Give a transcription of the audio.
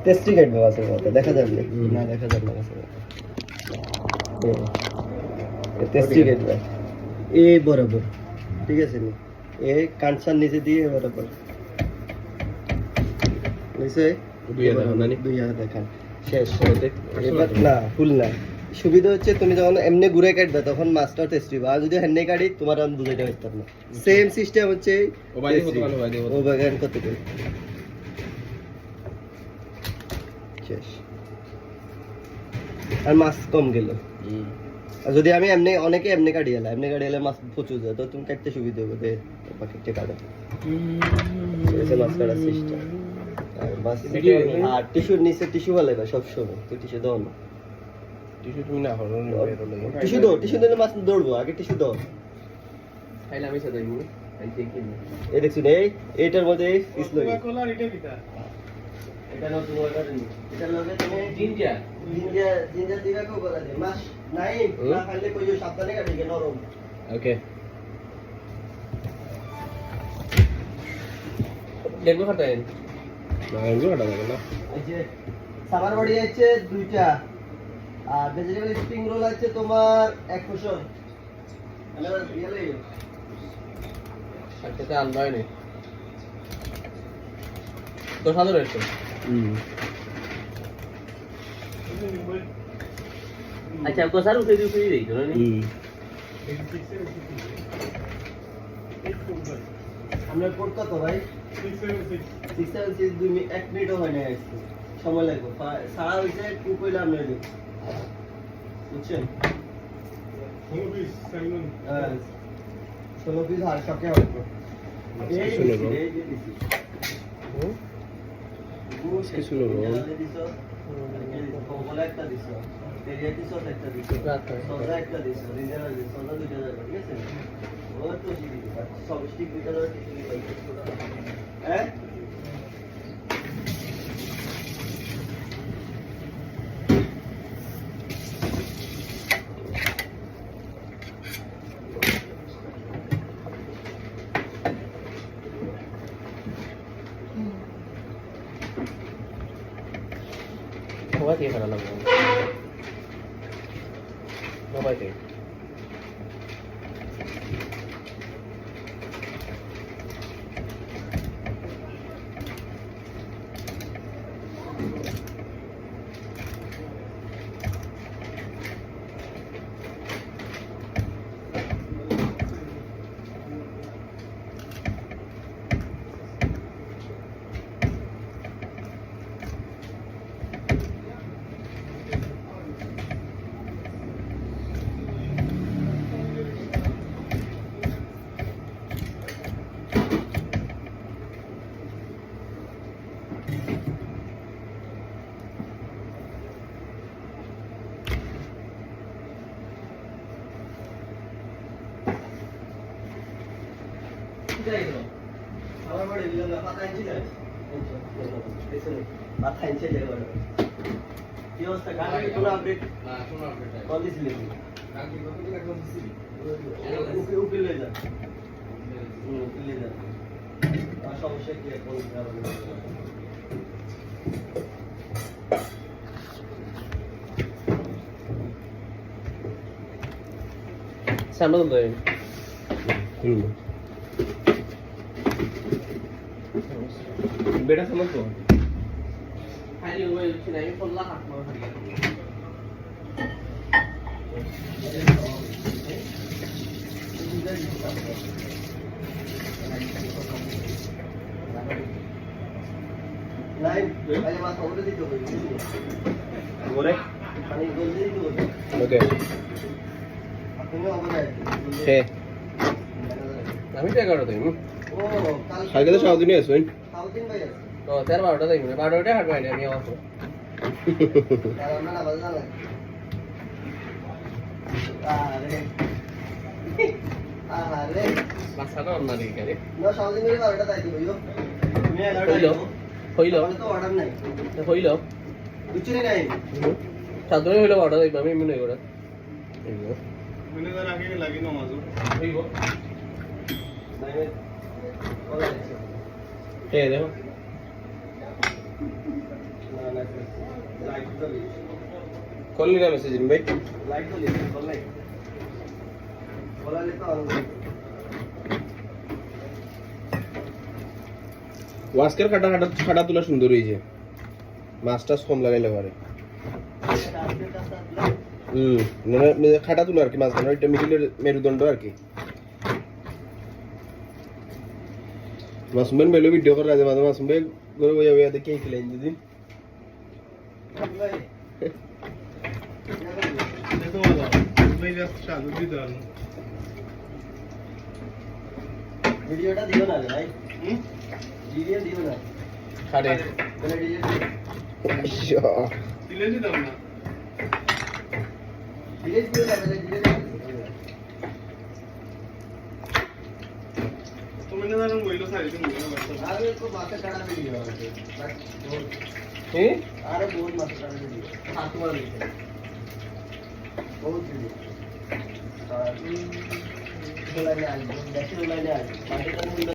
Tasty কাটবে মাছের মাথা দেখা যাবে না দেখা যাবে না মাছের মাথা টেস্টি কাটবে এই বরাবর ঠিক আছে নি এ কাঁচার নিচে দিয়ে বরাবর নিচে দুই হাত দেখান শেষ এবার না ফুল না সুবিধা হচ্ছে তুমি যখন এমনি ঘুরে কাটবে তখন মাছটা টেস্টি হবে আর যদি হেন্নে কাটি তোমার আমি বুঝাইতে পারতাম না সেম সিস্টেম হচ্ছে ও বাগান কত করে শেষ আর মাছ কম গেল আর যদি আমি এমনি অনেকে এমনি কাটি এলে মাছ প্রচুর যায় তো তুমি কাটতে সুবিধা হবে দে বাকিটা কাটো মাছ কাটার সিস্টেম আর টিস্যুর নিচে টিস্যু ভালো সব সময় তুই টিস্যু দাও না টিস্যু তুমি না হলো টিস্যু দিলে মাছ দৌড়বো আগে টিস্যু দাও খাইলে আমি সাথে এই দেখছি এইটার মধ্যে এটা নতুন অর্ডার নি এটা লগে তুমি জিঞ্জার দিবা কো বলা দে মাছ নাই না খাইলে কইও সাবধানে কাটি কে নরম ওকে দেখো খাটাইন না এগুলো কাটা যাবে না এই যে সাবার বড়ি আছে দুইটা আর ভেজিটেবল স্প্রিং রোল আছে তোমার 1 পোর্শন আলাদা দিয়ে লইও সাথে আনবাই নে তো সাদা রয়েছে अच्छा आपको सर उसे भी देख लो नहीं আমরা করতে তো ভাই 676 2 মিনিট 1 মিনিটও হয় না আসছে সময় লাগবে সারা হইছে টু কইলাম না রে বুঝছেন 16 পিস সাইমন 16 পিস আর সবকে হবে এই যে দিছি কি শুনো কোলা একটা দিছো তেরিয়াকি সস একটা দিছো সোজা একটা দিছো রিজনাল সোজা দুইটা যাবে ঠিক আছে ও তো জিবি সব স্টিক দুইটা যাবে কিছু কি পাইছো হ্যাঁ What is it? Nobody. আমার বড় দিলাম না পাতা আনছি না পাতা আনছে যে বড় কি অবস্থা গাড়ি কোনো আপডেট কোনো আপডেট কল দিছিলি গাড়ি কত টাকা কল দিছিলি উপরে লয়ে যা উপরে লয়ে যা আর সমস্যা কি কোন কারণে সামনে দেন बेटा समझ तो खाली हुए नहीं पल्ला हाथ में खड़ी नहीं पहले बात और दी तो बोले पानी गोल दी तो ओके আপনি ওভার আছে আমি টাকা করতে ও কালকে তো সাউদিনে আসবেন সাউদিন ভাই আছে তো 13-12টা যাইব না 12টা হাঁটবো আমি আমার তো আর আমরা না বাজনা লাগে আরে মাছটা অন্য দিকে গেলে না সাউদিন ভাই 12টা যাইতে হইলো তুমি 11টা হইলো তো অর্ডার নাই তো হইলো বুঝছিনি নাই সাদরে হইলো 12টা যাইব আমি মনে করি হইলো মনে কর আগে লাগি না মাঝু হইব মানে দেখো না लाइट तो ली कॉल नहीं मैसेज इन भाई लाइट तो ली कॉल लाइट बोला लेता हूं ওয়াস্কের কাটা কাটা কাটা তোলা সুন্দর হয়েছে মাছটাস কম লাগাইলে পারে মানে খাটা তুলো আর কি মাছ এটা মিডিলের মেরুদণ্ড আর কি মাসুমেন বেলো ভিডিও করে রাজে মাঝে মাসুম ভাই গরে বইয়া বইয়া দেখে খেলেন দিদি ভিডিওটা দিও না ভাই ভিডিও দিও না খাড়ে তাহলে ডিজে দিলে দিলাম না ডিজে দিও না তাহলে ডিজে तुमने ना मोइलो सारी तुम अरे को बात करा वीडियो हैं अरे बहुत मस्त करा वीडियो हाथ वाला वीडियो बहुत वीडियो और बोला ले आज देखो ले आज